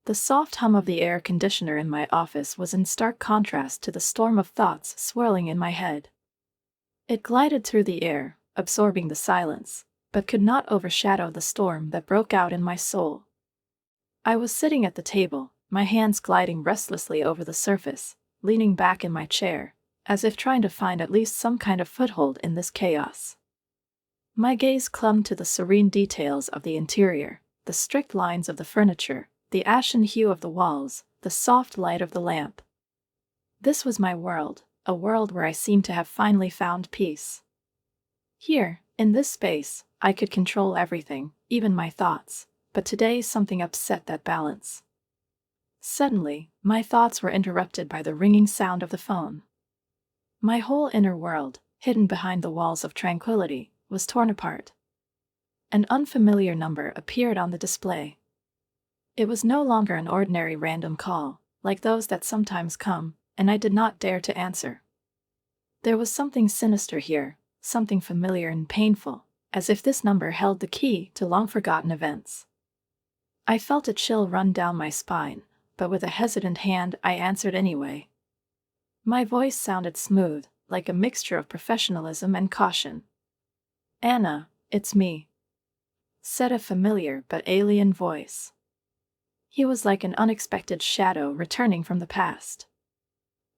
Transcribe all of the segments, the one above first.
The soft hum of the air conditioner in my office was in stark contrast to the storm of thoughts swirling in my head. It glided through the air, absorbing the silence, but could not overshadow the storm that broke out in my soul. I was sitting at the table, my hands gliding restlessly over the surface, leaning back in my chair, as if trying to find at least some kind of foothold in this chaos. My gaze clung to the serene details of the interior, the strict lines of the furniture, the ashen hue of the walls, the soft light of the lamp. This was my world, a world where I seemed to have finally found peace. Here, in this space, I could control everything, even my thoughts, but today something upset that balance. Suddenly, my thoughts were interrupted by the ringing sound of the phone. My whole inner world, hidden behind the walls of tranquility, was torn apart. An unfamiliar number appeared on the display. It was no longer an ordinary random call, like those that sometimes come, and I did not dare to answer. There was something sinister here, something familiar and painful, as if this number held the key to long-forgotten events. I felt a chill run down my spine, but with a hesitant hand I answered anyway. My voice sounded smooth, like a mixture of professionalism and caution. "Anna, it's me," said a familiar but alien voice. He was like an unexpected shadow returning from the past.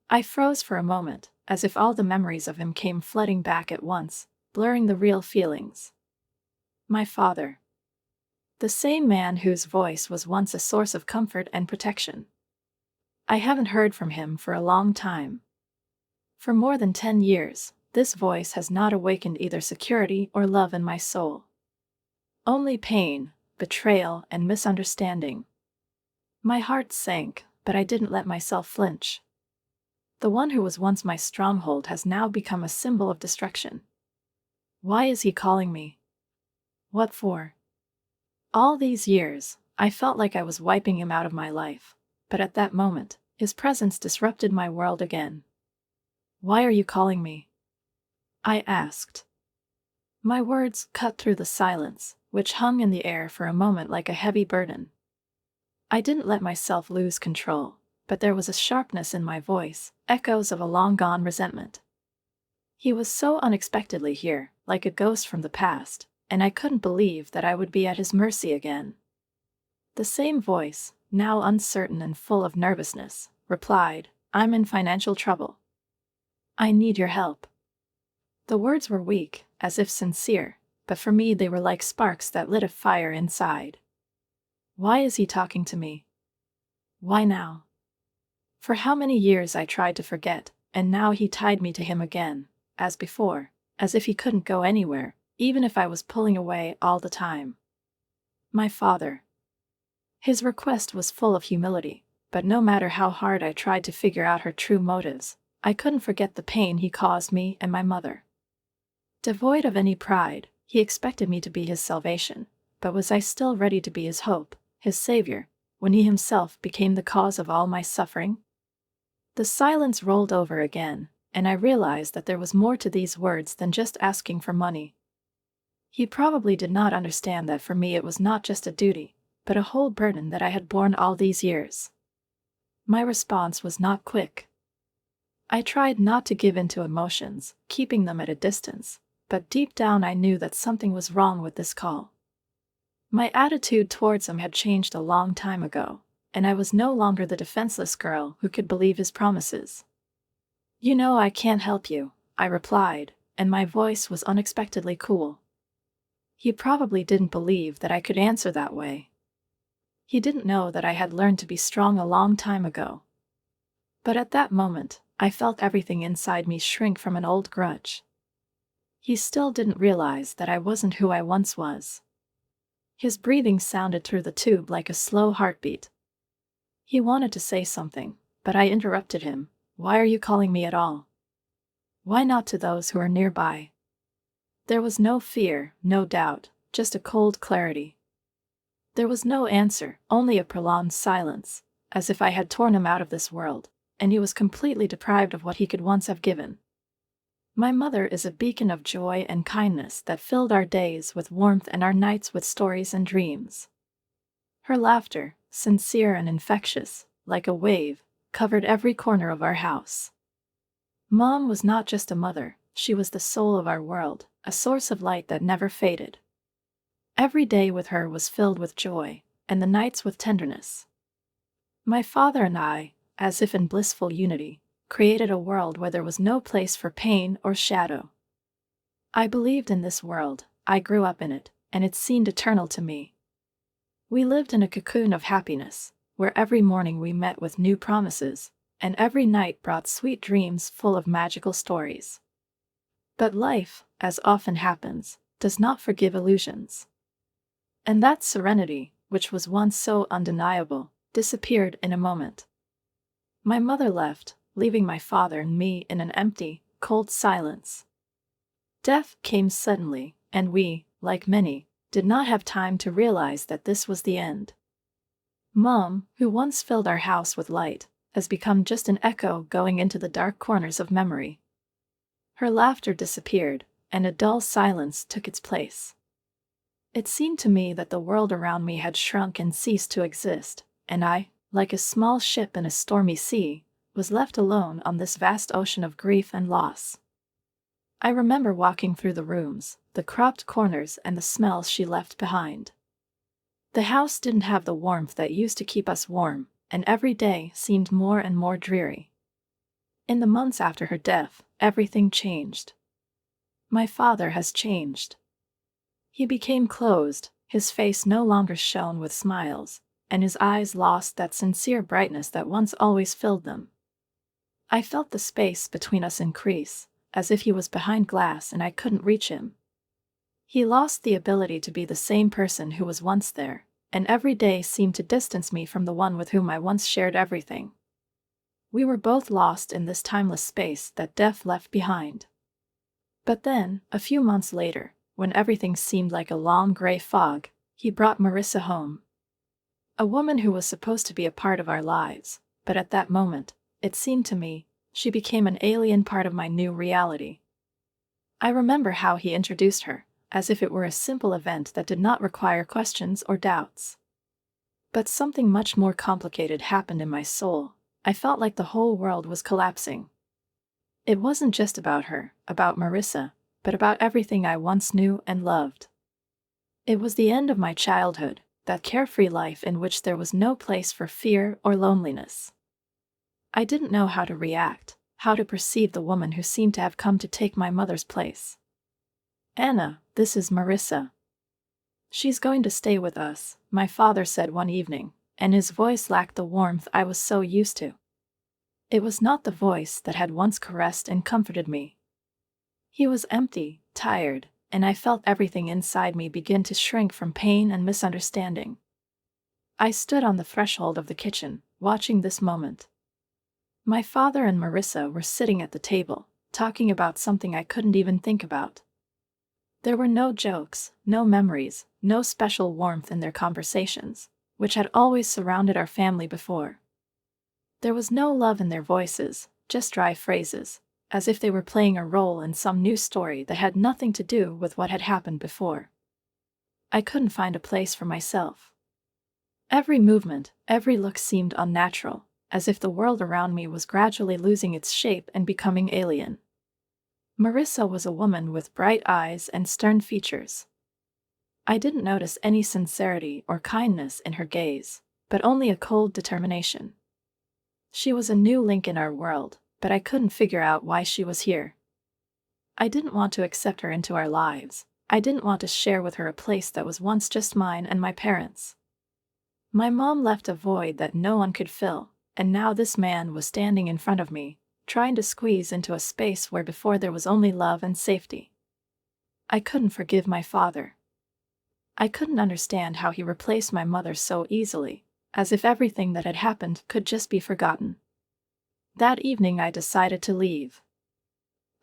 I froze for a moment, as if all the memories of him came flooding back at once, blurring the real feelings. My father. The same man whose voice was once a source of comfort and protection. I haven't heard from him for a long time. For more than 10 years, this voice has not awakened either security or love in my soul. Only pain, betrayal, and misunderstanding. My heart sank, but I didn't let myself flinch. The one who was once my stronghold has now become a symbol of destruction. Why is he calling me? What for? All these years, I felt like I was wiping him out of my life, but at that moment, his presence disrupted my world again. "Why are you calling me?" I asked. My words cut through the silence, which hung in the air for a moment like a heavy burden. I didn't let myself lose control, but there was a sharpness in my voice, echoes of a long-gone resentment. He was so unexpectedly here, like a ghost from the past, and I couldn't believe that I would be at his mercy again. The same voice, now uncertain and full of nervousness, replied, "I'm in financial trouble. I need your help." The words were weak, as if sincere, but for me they were like sparks that lit a fire inside. Why is he talking to me? Why now? For how many years I tried to forget, and now he tied me to him again, as before, as if he couldn't go anywhere, even if I was pulling away all the time. My father. His request was full of humility, but no matter how hard I tried to figure out her true motives, I couldn't forget the pain he caused me and my mother. Devoid of any pride, he expected me to be his salvation, but was I still ready to be his hope, his savior, when he himself became the cause of all my suffering? The silence rolled over again, and I realized that there was more to these words than just asking for money. He probably did not understand that for me it was not just a duty, but a whole burden that I had borne all these years. My response was not quick. I tried not to give in to emotions, keeping them at a distance, but deep down I knew that something was wrong with this call. My attitude towards him had changed a long time ago, and I was no longer the defenseless girl who could believe his promises. "You know I can't help you," I replied, and my voice was unexpectedly cool. He probably didn't believe that I could answer that way. He didn't know that I had learned to be strong a long time ago. But at that moment, I felt everything inside me shrink from an old grudge. He still didn't realize that I wasn't who I once was. His breathing sounded through the tube like a slow heartbeat. He wanted to say something, but I interrupted him. "Why are you calling me at all? Why not to those who are nearby?" There was no fear, no doubt, just a cold clarity. There was no answer, only a prolonged silence, as if I had torn him out of this world, and he was completely deprived of what he could once have given. My mother is a beacon of joy and kindness that filled our days with warmth and our nights with stories and dreams. Her laughter, sincere and infectious, like a wave, covered every corner of our house. Mom was not just a mother, she was the soul of our world, a source of light that never faded. Every day with her was filled with joy, and the nights with tenderness. My father and I, as if in blissful unity, created a world where there was no place for pain or shadow. I believed in this world, I grew up in it, and it seemed eternal to me. We lived in a cocoon of happiness, where every morning we met with new promises, and every night brought sweet dreams full of magical stories. But life, as often happens, does not forgive illusions. And that serenity, which was once so undeniable, disappeared in a moment. My mother left, leaving my father and me in an empty, cold silence. Death came suddenly, and we, like many, did not have time to realize that this was the end. Mom, who once filled our house with light, has become just an echo going into the dark corners of memory. Her laughter disappeared, and a dull silence took its place. It seemed to me that the world around me had shrunk and ceased to exist, and I, like a small ship in a stormy sea, was left alone on this vast ocean of grief and loss. I remember walking through the rooms, the cropped corners and the smells she left behind. The house didn't have the warmth that used to keep us warm, and every day seemed more and more dreary. In the months after her death, everything changed. My father has changed. He became closed, his face no longer shone with smiles, and his eyes lost that sincere brightness that once always filled them. I felt the space between us increase, as if he was behind glass and I couldn't reach him. He lost the ability to be the same person who was once there, and every day seemed to distance me from the one with whom I once shared everything. We were both lost in this timeless space that death left behind. But then, a few months later, when everything seemed like a long gray fog, he brought Marissa home. A woman who was supposed to be a part of our lives, but at that moment, it seemed to me, she became an alien part of my new reality. I remember how he introduced her, as if it were a simple event that did not require questions or doubts. But something much more complicated happened in my soul. I felt like the whole world was collapsing. It wasn't just about her, about Marissa, but about everything I once knew and loved. It was the end of my childhood, that carefree life in which there was no place for fear or loneliness. I didn't know how to react, how to perceive the woman who seemed to have come to take my mother's place. "Anna, this is Marissa. She's going to stay with us," my father said one evening, and his voice lacked the warmth I was so used to. It was not the voice that had once caressed and comforted me. He was empty, tired, and I felt everything inside me begin to shrink from pain and misunderstanding. I stood on the threshold of the kitchen, watching this moment. My father and Marissa were sitting at the table, talking about something I couldn't even think about. There were no jokes, no memories, no special warmth in their conversations, which had always surrounded our family before. There was no love in their voices, just dry phrases, as if they were playing a role in some new story that had nothing to do with what had happened before. I couldn't find a place for myself. Every movement, every look seemed unnatural, as if the world around me was gradually losing its shape and becoming alien. Marissa was a woman with bright eyes and stern features. I didn't notice any sincerity or kindness in her gaze, but only a cold determination. She was a new link in our world, but I couldn't figure out why she was here. I didn't want to accept her into our lives. I didn't want to share with her a place that was once just mine and my parents'. My mom left a void that no one could fill, and now this man was standing in front of me, trying to squeeze into a space where before there was only love and safety. I couldn't forgive my father. I couldn't understand how he replaced my mother so easily, as if everything that had happened could just be forgotten. That evening I decided to leave.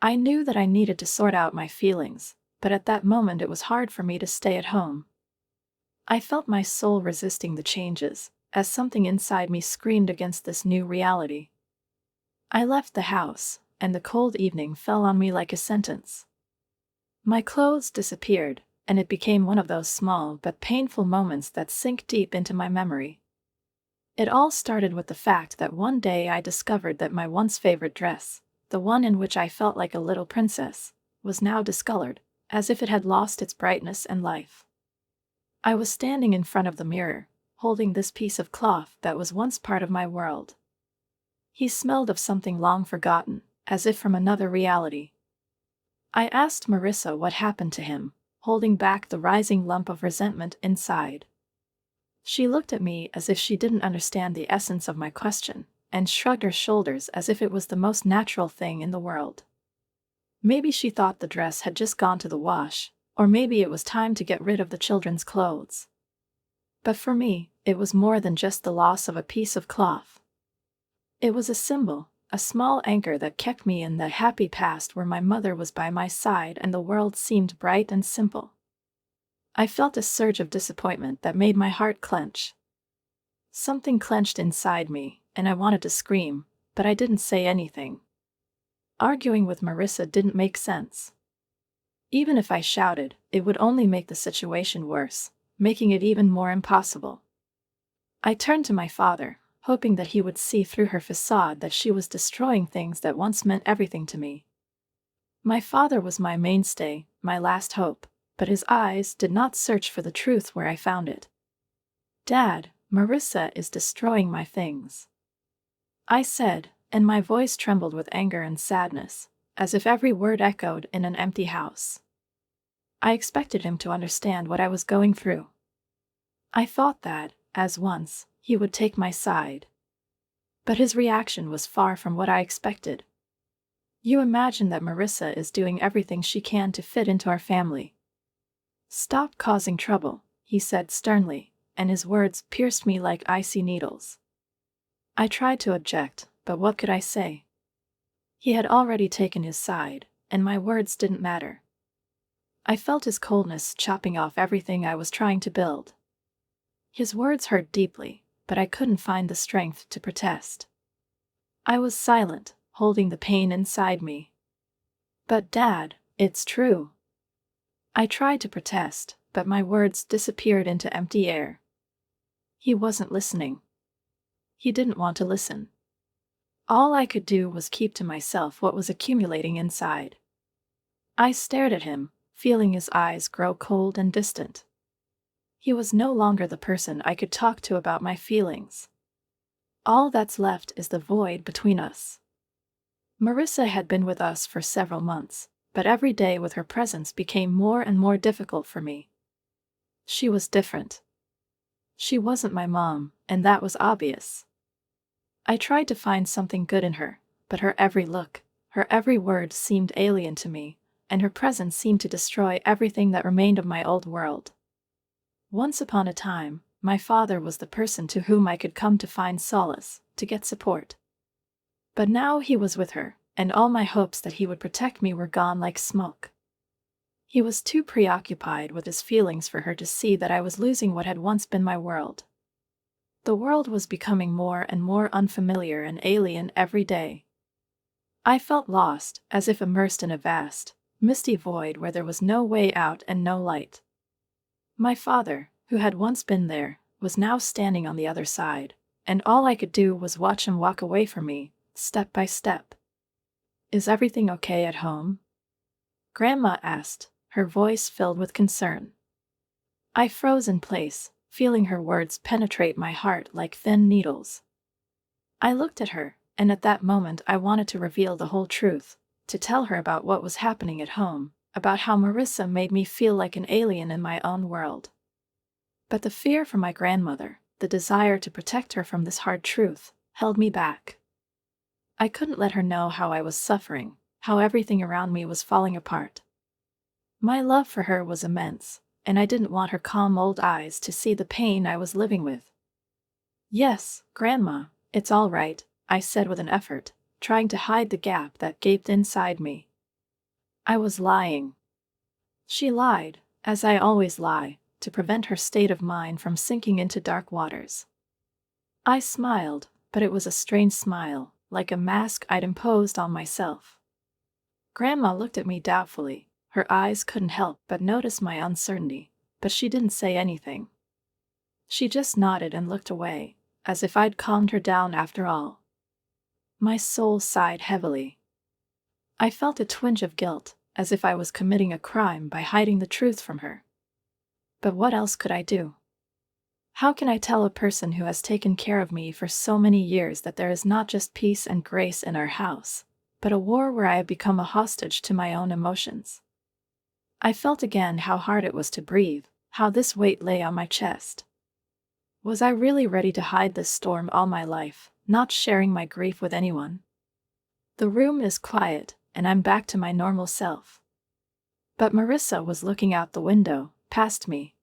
I knew that I needed to sort out my feelings, but at that moment it was hard for me to stay at home. I felt my soul resisting the changes, as something inside me screamed against this new reality. I left the house, and the cold evening fell on me like a sentence. My clothes disappeared, and it became one of those small but painful moments that sink deep into my memory. It all started with the fact that one day I discovered that my once favorite dress, the one in which I felt like a little princess, was now discolored, as if it had lost its brightness and life. I was standing in front of the mirror, holding this piece of cloth that was once part of my world. He smelled of something long forgotten, as if from another reality. I asked Marissa what happened to him, holding back the rising lump of resentment inside. She looked at me as if she didn't understand the essence of my question, and shrugged her shoulders as if it was the most natural thing in the world. Maybe she thought the dress had just gone to the wash, or maybe it was time to get rid of the children's clothes. But for me, it was more than just the loss of a piece of cloth. It was a symbol, a small anchor that kept me in the happy past where my mother was by my side and the world seemed bright and simple. I felt a surge of disappointment that made my heart clench. Something clenched inside me, and I wanted to scream, but I didn't say anything. Arguing with Marissa didn't make sense. Even if I shouted, it would only make the situation worse, making it even more impossible. I turned to my father, hoping that he would see through her facade that she was destroying things that once meant everything to me. My father was my mainstay, my last hope, but his eyes did not search for the truth where I found it. "Dad, Marissa is destroying my things," I said, and my voice trembled with anger and sadness, as if every word echoed in an empty house. I expected him to understand what I was going through. I thought that, as once, he would take my side. But his reaction was far from what I expected. "You imagine that Marissa is doing everything she can to fit into our family. Stop causing trouble," he said sternly, and his words pierced me like icy needles. I tried to object, but what could I say? He had already taken his side, and my words didn't matter. I felt his coldness chopping off everything I was trying to build. His words hurt deeply, but I couldn't find the strength to protest. I was silent, holding the pain inside me. "But Dad, it's true." I tried to protest, but my words disappeared into empty air. He wasn't listening. He didn't want to listen. All I could do was keep to myself what was accumulating inside. I stared at him, feeling his eyes grow cold and distant. He was no longer the person I could talk to about my feelings. All that's left is the void between us. Marissa had been with us for several months, but every day with her presence became more and more difficult for me. She was different. She wasn't my mom, and that was obvious. I tried to find something good in her, but her every look, her every word seemed alien to me, and her presence seemed to destroy everything that remained of my old world. Once upon a time, my father was the person to whom I could come to find solace, to get support. But now he was with her, and all my hopes that he would protect me were gone like smoke. He was too preoccupied with his feelings for her to see that I was losing what had once been my world. The world was becoming more and more unfamiliar and alien every day. I felt lost, as if immersed in a vast, misty void where there was no way out and no light. My father, who had once been there, was now standing on the other side, and all I could do was watch him walk away from me, step by step. "Is everything okay at home?" Grandma asked, her voice filled with concern. I froze in place, feeling her words penetrate my heart like thin needles. I looked at her, and at that moment I wanted to reveal the whole truth, to tell her about what was happening at home, about how Marissa made me feel like an alien in my own world. But the fear for my grandmother, the desire to protect her from this hard truth, held me back. I couldn't let her know how I was suffering, how everything around me was falling apart. My love for her was immense, and I didn't want her calm old eyes to see the pain I was living with. "Yes, Grandma, it's all right," I said with an effort, trying to hide the gap that gaped inside me. I was lying. She lied, as I always lie, to prevent her state of mind from sinking into dark waters. I smiled, but it was a strange smile, like a mask I'd imposed on myself. Grandma looked at me doubtfully. Her eyes couldn't help but notice my uncertainty, but she didn't say anything. She just nodded and looked away, as if I'd calmed her down after all. My soul sighed heavily. I felt a twinge of guilt, as if I was committing a crime by hiding the truth from her. But what else could I do? How can I tell a person who has taken care of me for so many years that there is not just peace and grace in our house, but a war where I have become a hostage to my own emotions? I felt again how hard it was to breathe, how this weight lay on my chest. Was I really ready to hide this storm all my life, not sharing my grief with anyone? The room is quiet, and I'm back to my normal self. But Marissa was looking out the window, past me.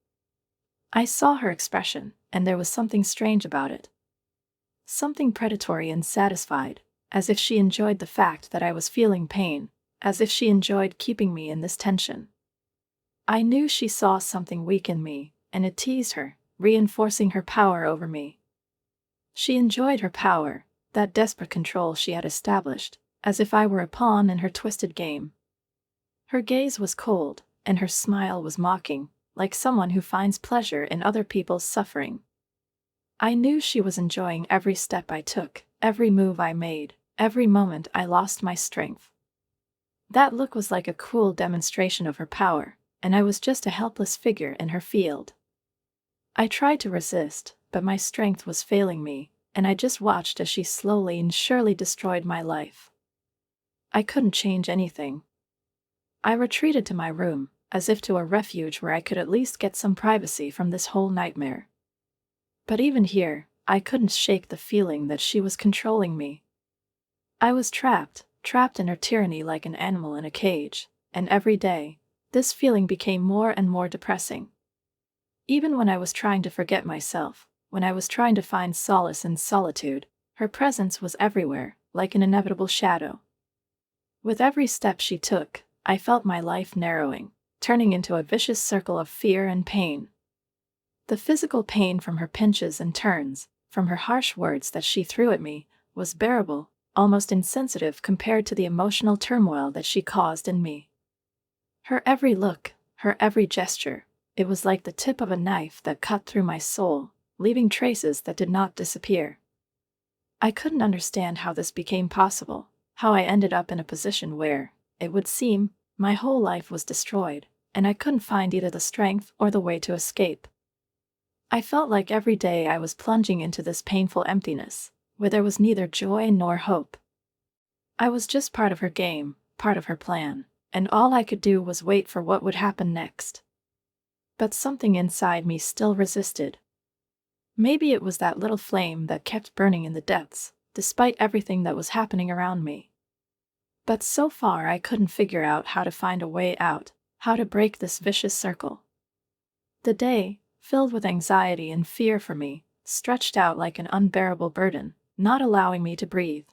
I saw her expression, and there was something strange about it. Something predatory and satisfied, as if she enjoyed the fact that I was feeling pain, as if she enjoyed keeping me in this tension. I knew she saw something weak in me, and it teased her, reinforcing her power over me. She enjoyed her power, that desperate control she had established, as if I were a pawn in her twisted game. Her gaze was cold, and her smile was mocking, like someone who finds pleasure in other people's suffering. I knew she was enjoying every step I took, every move I made, every moment I lost my strength. That look was like a cruel demonstration of her power, and I was just a helpless figure in her field. I tried to resist, but my strength was failing me, and I just watched as she slowly and surely destroyed my life. I couldn't change anything. I retreated to my room, as if to a refuge where I could at least get some privacy from this whole nightmare. But even here, I couldn't shake the feeling that she was controlling me. I was trapped in her tyranny like an animal in a cage, and every day, this feeling became more and more depressing. Even when I was trying to forget myself, when I was trying to find solace in solitude, her presence was everywhere, like an inevitable shadow. With every step she took, I felt my life narrowing, turning into a vicious circle of fear and pain. The physical pain from her pinches and turns, from her harsh words that she threw at me, was bearable, almost insensitive compared to the emotional turmoil that she caused in me. Her every look, her every gesture, it was like the tip of a knife that cut through my soul, leaving traces that did not disappear. I couldn't understand how this became possible, how I ended up in a position where, it would seem, my whole life was destroyed, and I couldn't find either the strength or the way to escape. I felt like every day I was plunging into this painful emptiness, where there was neither joy nor hope. I was just part of her game, part of her plan, and all I could do was wait for what would happen next. But something inside me still resisted. Maybe it was that little flame that kept burning in the depths, despite everything that was happening around me. But so far I couldn't figure out how to find a way out, how to break this vicious circle. The day, filled with anxiety and fear for me, stretched out like an unbearable burden, not allowing me to breathe.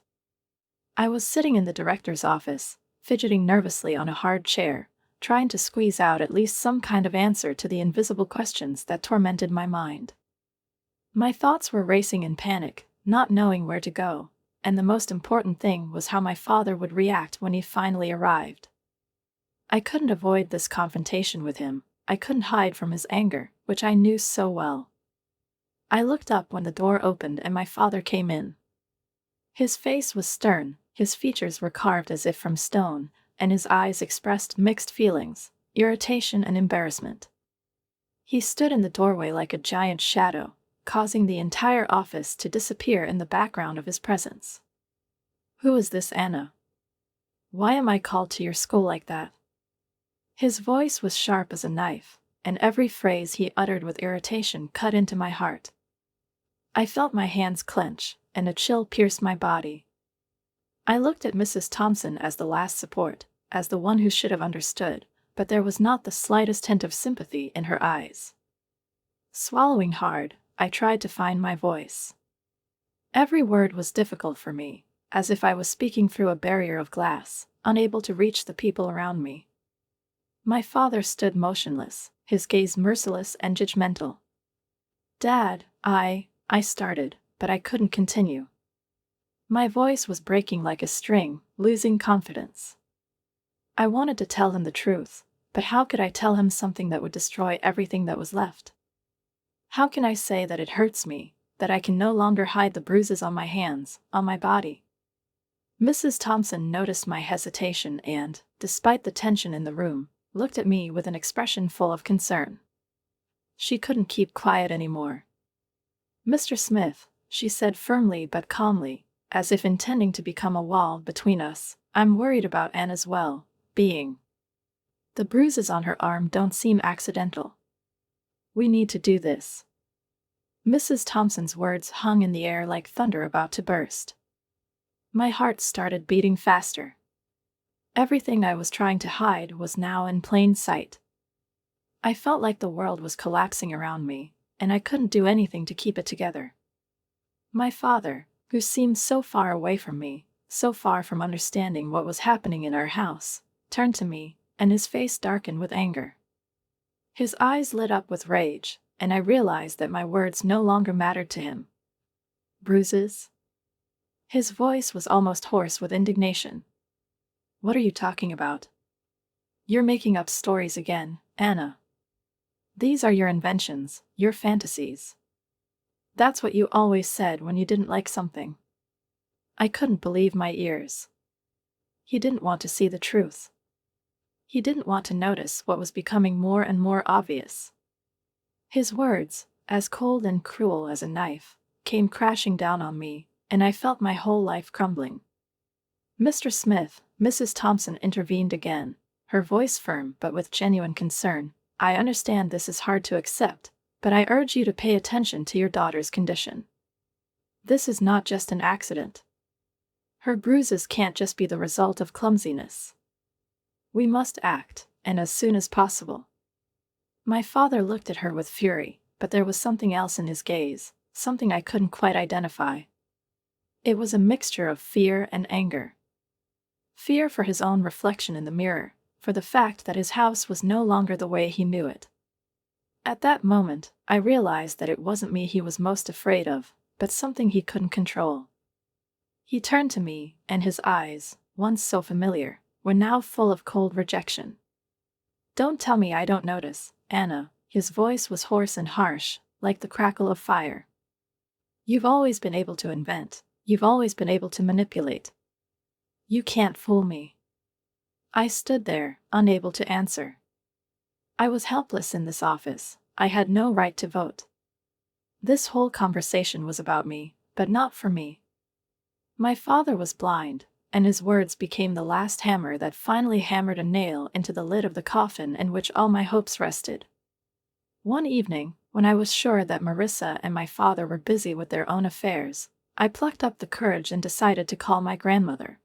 I was sitting in the director's office, fidgeting nervously on a hard chair, trying to squeeze out at least some kind of answer to the invisible questions that tormented my mind. My thoughts were racing in panic, not knowing where to go, and the most important thing was how my father would react when he finally arrived. I couldn't avoid this confrontation with him, I couldn't hide from his anger, which I knew so well. I looked up when the door opened and my father came in. His face was stern, his features were carved as if from stone, and his eyes expressed mixed feelings, irritation and embarrassment. He stood in the doorway like a giant shadow, causing the entire office to disappear in the background of his presence. "Who is this, Anna? Why am I called to your school like that?" His voice was sharp as a knife, and every phrase he uttered with irritation cut into my heart. I felt my hands clench, and a chill pierced my body. I looked at Mrs. Thompson as the last support, as the one who should have understood, but there was not the slightest hint of sympathy in her eyes. Swallowing hard, I tried to find my voice. Every word was difficult for me, as if I was speaking through a barrier of glass, unable to reach the people around me. My father stood motionless, his gaze merciless and judgmental. "Dad, I started, but I couldn't continue." My voice was breaking like a string, losing confidence. I wanted to tell him the truth, but how could I tell him something that would destroy everything that was left? How can I say that it hurts me, that I can no longer hide the bruises on my hands, on my body. Mrs. Thompson noticed my hesitation and, despite the tension in the room, looked at me with an expression full of concern. She couldn't keep quiet anymore. "Mr. Smith," she said firmly but calmly, as if intending to become a wall between us, "I'm worried about Anna's well-being. The bruises on her arm don't seem accidental. We need to do this." Mrs. Thompson's words hung in the air like thunder about to burst. My heart started beating faster. Everything I was trying to hide was now in plain sight. I felt like the world was collapsing around me, and I couldn't do anything to keep it together. My father, who seemed so far away from me, so far from understanding what was happening in our house, turned to me, and his face darkened with anger. His eyes lit up with rage, and I realized that my words no longer mattered to him. "Bruises?" His voice was almost hoarse with indignation. "What are you talking about? You're making up stories again, Anna. These are your inventions, your fantasies. That's what you always said when you didn't like something." I couldn't believe my ears. He didn't want to see the truth. He didn't want to notice what was becoming more and more obvious. His words, as cold and cruel as a knife, came crashing down on me, and I felt my whole life crumbling. "Mr. Smith," Mrs. Thompson intervened again, her voice firm but with genuine concern. "I understand this is hard to accept, but I urge you to pay attention to your daughter's condition. This is not just an accident. Her bruises can't just be the result of clumsiness. We must act, and as soon as possible." My father looked at her with fury, but there was something else in his gaze, something I couldn't quite identify. It was a mixture of fear and anger. Fear for his own reflection in the mirror, for the fact that his house was no longer the way he knew it. At that moment, I realized that it wasn't me he was most afraid of, but something he couldn't control. He turned to me, and his eyes, once so familiar, were now full of cold rejection. "Don't tell me I don't notice, Anna." His voice was hoarse and harsh, like the crackle of fire. "You've always been able to invent. You've always been able to manipulate. You can't fool me." I stood there, unable to answer. I was helpless in this office. I had no right to vote. This whole conversation was about me, but not for me. My father was blind, and his words became the last hammer that finally hammered a nail into the lid of the coffin in which all my hopes rested. One evening, when I was sure that Marissa and my father were busy with their own affairs, I plucked up the courage and decided to call my grandmother.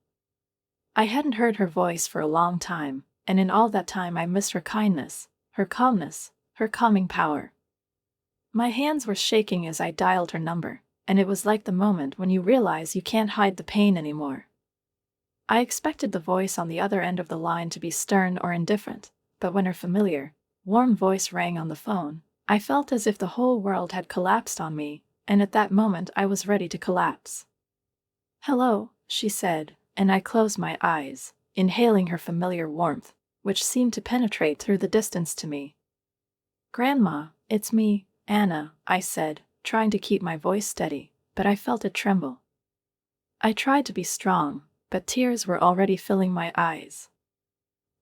I hadn't heard her voice for a long time, and in all that time I missed her kindness, her calmness, her calming power. My hands were shaking as I dialed her number, and it was like the moment when you realize you can't hide the pain anymore. I expected the voice on the other end of the line to be stern or indifferent, but when her familiar, warm voice rang on the phone, I felt as if the whole world had collapsed on me, and at that moment I was ready to collapse. "Hello," she said, and I closed my eyes, inhaling her familiar warmth, which seemed to penetrate through the distance to me. "Grandma, it's me, Anna," I said, trying to keep my voice steady, but I felt it tremble. I tried to be strong, but tears were already filling my eyes.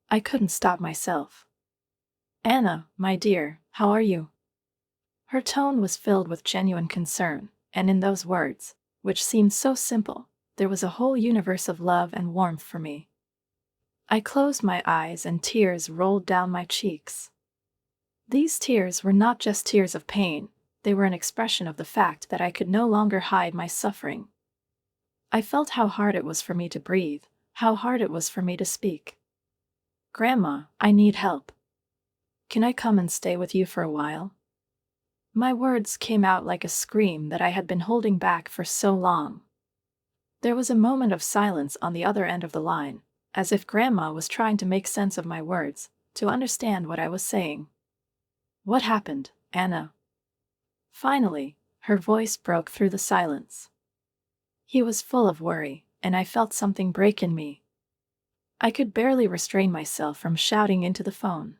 I couldn't stop myself. "Anna, my dear, how are you?" Her tone was filled with genuine concern, and in those words, which seemed so simple, there was a whole universe of love and warmth for me. I closed my eyes and tears rolled down my cheeks. These tears were not just tears of pain, they were an expression of the fact that I could no longer hide my suffering. I felt how hard it was for me to breathe, how hard it was for me to speak. "Grandma, I need help. Can I come and stay with you for a while?" My words came out like a scream that I had been holding back for so long. There was a moment of silence on the other end of the line, as if Grandma was trying to make sense of my words, to understand what I was saying. "What happened, Anna?" Finally, her voice broke through the silence. He was full of worry, and I felt something break in me. I could barely restrain myself from shouting into the phone.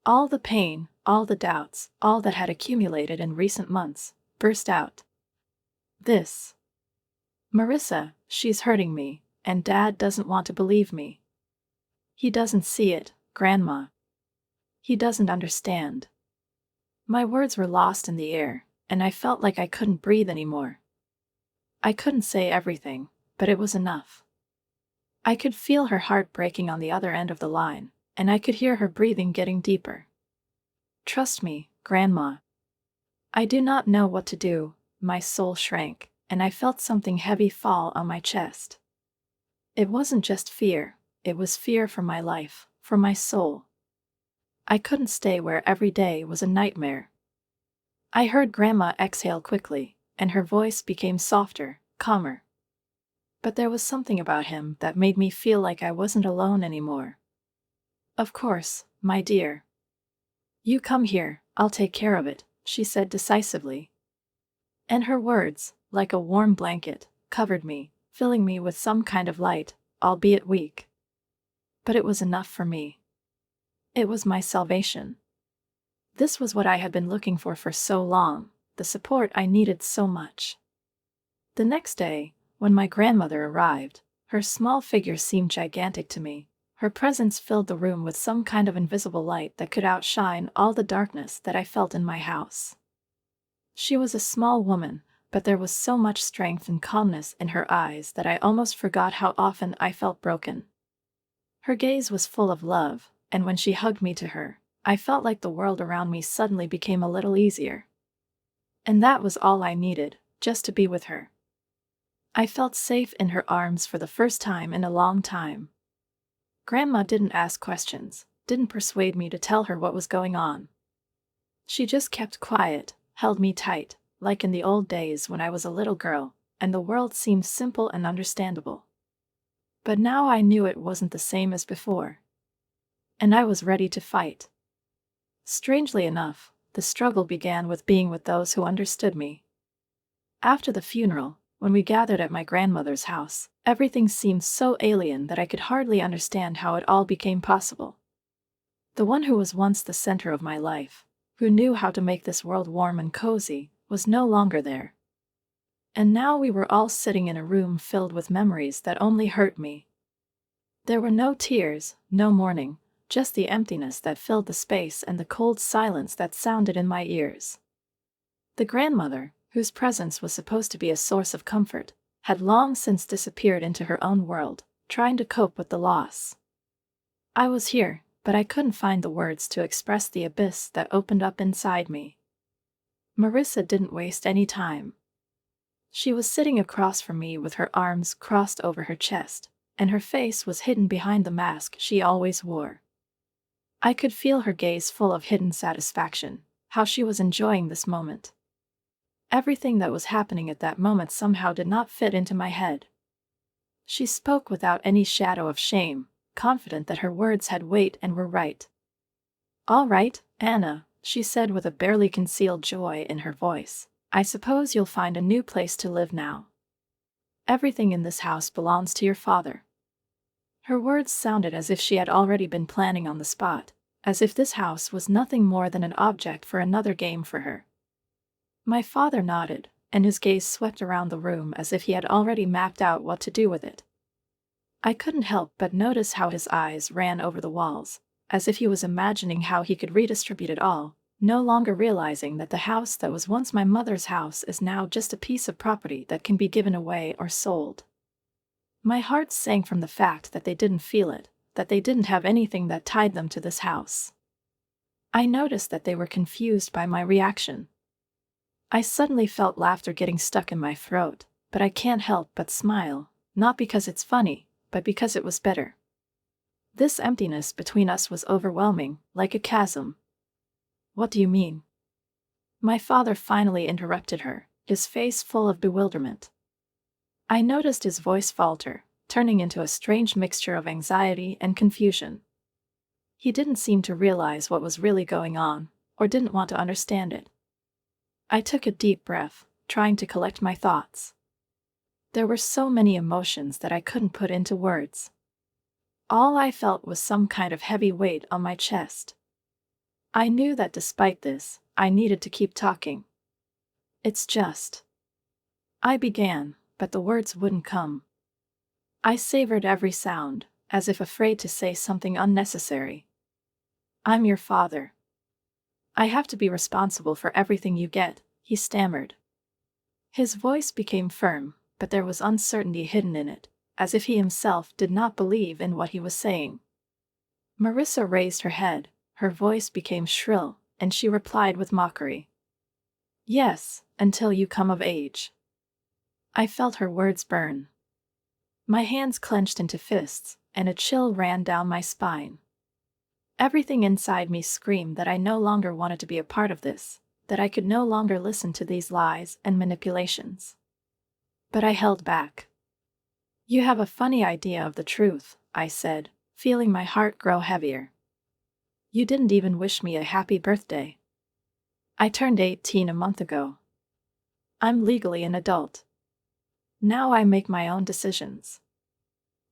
All the pain, all the doubts, all that had accumulated in recent months, burst out, This. Marissa, she's hurting me, and Dad doesn't want to believe me. He doesn't see it, Grandma. He doesn't understand. My words were lost in the air, and I felt like I couldn't breathe anymore. I couldn't say everything, but it was enough. I could feel her heart breaking on the other end of the line, and I could hear her breathing getting deeper. Trust me, Grandma. I do not know what to do. My soul shrank, and I felt something heavy fall on my chest. It wasn't just fear, it was fear for my life, for my soul. I couldn't stay where every day was a nightmare. I heard Grandma exhale quickly, and her voice became softer, calmer. But there was something about him that made me feel like I wasn't alone anymore. Of course, my dear. You come here, I'll take care of it, she said decisively. And her words, like a warm blanket, covered me, filling me with some kind of light, albeit weak. But it was enough for me. It was my salvation. This was what I had been looking for so long, the support I needed so much. The next day, when my grandmother arrived, her small figure seemed gigantic to me. Her presence filled the room with some kind of invisible light that could outshine all the darkness that I felt in my house. She was a small woman, but there was so much strength and calmness in her eyes that I almost forgot how often I felt broken. Her gaze was full of love, and when she hugged me to her, I felt like the world around me suddenly became a little easier. And that was all I needed, just to be with her. I felt safe in her arms for the first time in a long time. Grandma didn't ask questions, didn't persuade me to tell her what was going on. She just kept quiet, held me tight, like in the old days when I was a little girl, and the world seemed simple and understandable. But now I knew it wasn't the same as before. And I was ready to fight. Strangely enough, the struggle began with being with those who understood me. After the funeral, when we gathered at my grandmother's house, everything seemed so alien that I could hardly understand how it all became possible. The one who was once the center of my life, who knew how to make this world warm and cozy, was no longer there. And now we were all sitting in a room filled with memories that only hurt me. There were no tears, no mourning, just the emptiness that filled the space and the cold silence that sounded in my ears. The grandmother, whose presence was supposed to be a source of comfort, had long since disappeared into her own world, trying to cope with the loss. I was here, but I couldn't find the words to express the abyss that opened up inside me. Marissa didn't waste any time. She was sitting across from me with her arms crossed over her chest, and her face was hidden behind the mask she always wore. I could feel her gaze full of hidden satisfaction, how she was enjoying this moment. Everything that was happening at that moment somehow did not fit into my head. She spoke without any shadow of shame, confident that her words had weight and were right. "All right, Anna," she said with a barely concealed joy in her voice. "I suppose you'll find a new place to live now. Everything in this house belongs to your father." Her words sounded as if she had already been planning on the spot, as if this house was nothing more than an object for another game for her. My father nodded, and his gaze swept around the room as if he had already mapped out what to do with it. I couldn't help but notice how his eyes ran over the walls, as if he was imagining how he could redistribute it all, no longer realizing that the house that was once my mother's house is now just a piece of property that can be given away or sold. My heart sank from the fact that they didn't feel it, that they didn't have anything that tied them to this house. I noticed that they were confused by my reaction. I suddenly felt laughter getting stuck in my throat, but I can't help but smile, not because it's funny, but because it was bitter. This emptiness between us was overwhelming, like a chasm. "What do you mean?" My father finally interrupted her, his face full of bewilderment. I noticed his voice falter, turning into a strange mixture of anxiety and confusion. He didn't seem to realize what was really going on, or didn't want to understand it. I took a deep breath, trying to collect my thoughts. There were so many emotions that I couldn't put into words. All I felt was some kind of heavy weight on my chest. I knew that despite this, I needed to keep talking. "It's just..." I began, but the words wouldn't come. I savored every sound, as if afraid to say something unnecessary. I'm your father. I have to be responsible for everything you get, he stammered. His voice became firm, but there was uncertainty hidden in it, as if he himself did not believe in what he was saying. Marissa raised her head, her voice became shrill, and she replied with mockery. Yes, until you come of age. I felt her words burn. My hands clenched into fists, and a chill ran down my spine. Everything inside me screamed that I no longer wanted to be a part of this, that I could no longer listen to these lies and manipulations. But I held back. You have a funny idea of the truth, I said, feeling my heart grow heavier. You didn't even wish me a happy birthday. I turned 18 a month ago. I'm legally an adult. Now I make my own decisions.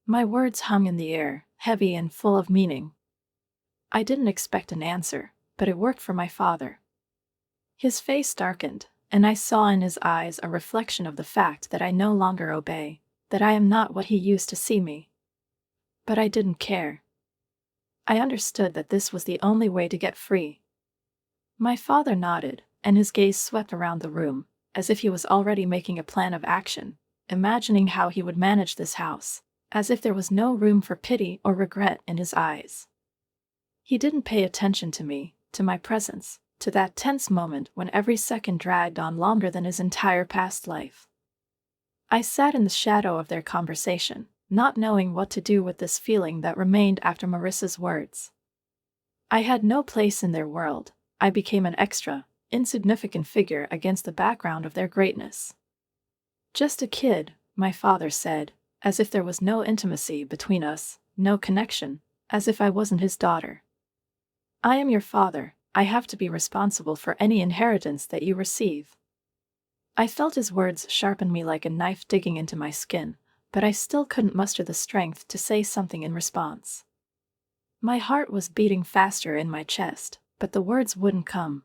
My words hung in the air, heavy and full of meaning. I didn't expect an answer, but it worked for my father. His face darkened, and I saw in his eyes a reflection of the fact that I no longer obey, that I am not what he used to see me. But I didn't care. I understood that this was the only way to get free. My father nodded, and his gaze swept around the room, as if he was already making a plan of action, imagining how he would manage this house, as if there was no room for pity or regret in his eyes. He didn't pay attention to me, to my presence, to that tense moment when every second dragged on longer than his entire past life. I sat in the shadow of their conversation, not knowing what to do with this feeling that remained after Marissa's words. I had no place in their world. I became an extra, insignificant figure against the background of their greatness. Just a kid, my father said, as if there was no intimacy between us, no connection, as if I wasn't his daughter. I am your father. I have to be responsible for any inheritance that you receive. I felt his words sharpen me like a knife digging into my skin, but I still couldn't muster the strength to say something in response. My heart was beating faster in my chest, but the words wouldn't come.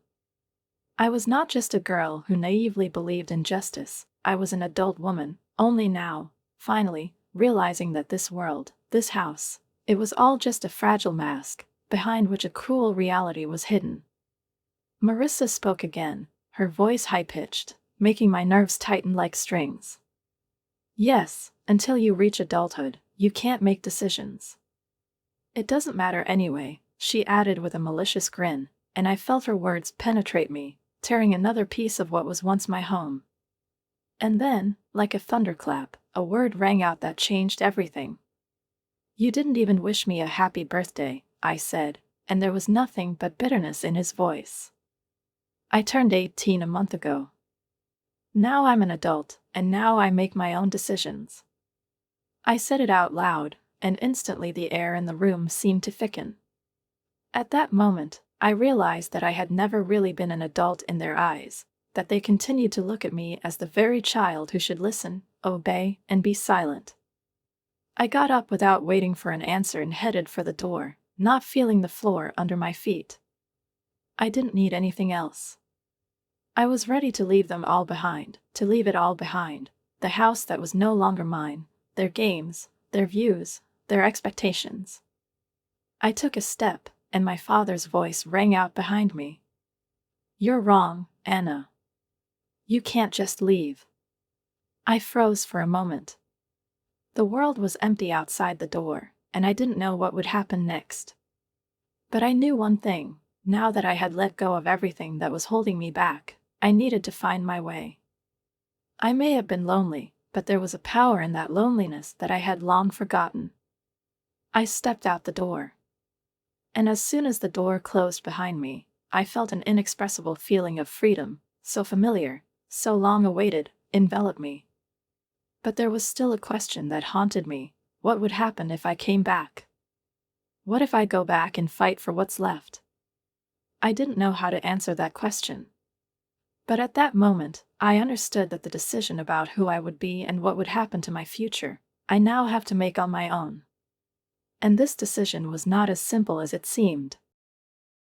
I was not just a girl who naively believed in justice. I was an adult woman, only now, finally, realizing that this world, this house, it was all just a fragile mask, behind which a cruel reality was hidden. Marissa spoke again, her voice high-pitched, making my nerves tighten like strings. Yes, until you reach adulthood, you can't make decisions. It doesn't matter anyway, she added with a malicious grin, and I felt her words penetrate me, tearing another piece of what was once my home. And then, like a thunderclap, a word rang out that changed everything. You didn't even wish me a happy birthday, I said, and there was nothing but bitterness in his voice. I turned 18 a month ago. Now I'm an adult, and now I make my own decisions. I said it out loud, and instantly the air in the room seemed to thicken. At that moment, I realized that I had never really been an adult in their eyes, that they continued to look at me as the very child who should listen, obey, and be silent. I got up without waiting for an answer and headed for the door, not feeling the floor under my feet. I didn't need anything else. I was ready to leave them all behind, to leave it all behind, the house that was no longer mine, their games, their views, their expectations. I took a step, and my father's voice rang out behind me. You're wrong, Anna. You can't just leave. I froze for a moment. The world was empty outside the door, and I didn't know what would happen next. But I knew one thing, now that I had let go of everything that was holding me back, I needed to find my way. I may have been lonely, but there was a power in that loneliness that I had long forgotten. I stepped out the door. And as soon as the door closed behind me, I felt an inexpressible feeling of freedom, so familiar, so long awaited, envelop me. But there was still a question that haunted me. What would happen if I came back? What if I go back and fight for what's left? I didn't know how to answer that question. But at that moment, I understood that the decision about who I would be and what would happen to my future, I now have to make on my own. And this decision was not as simple as it seemed.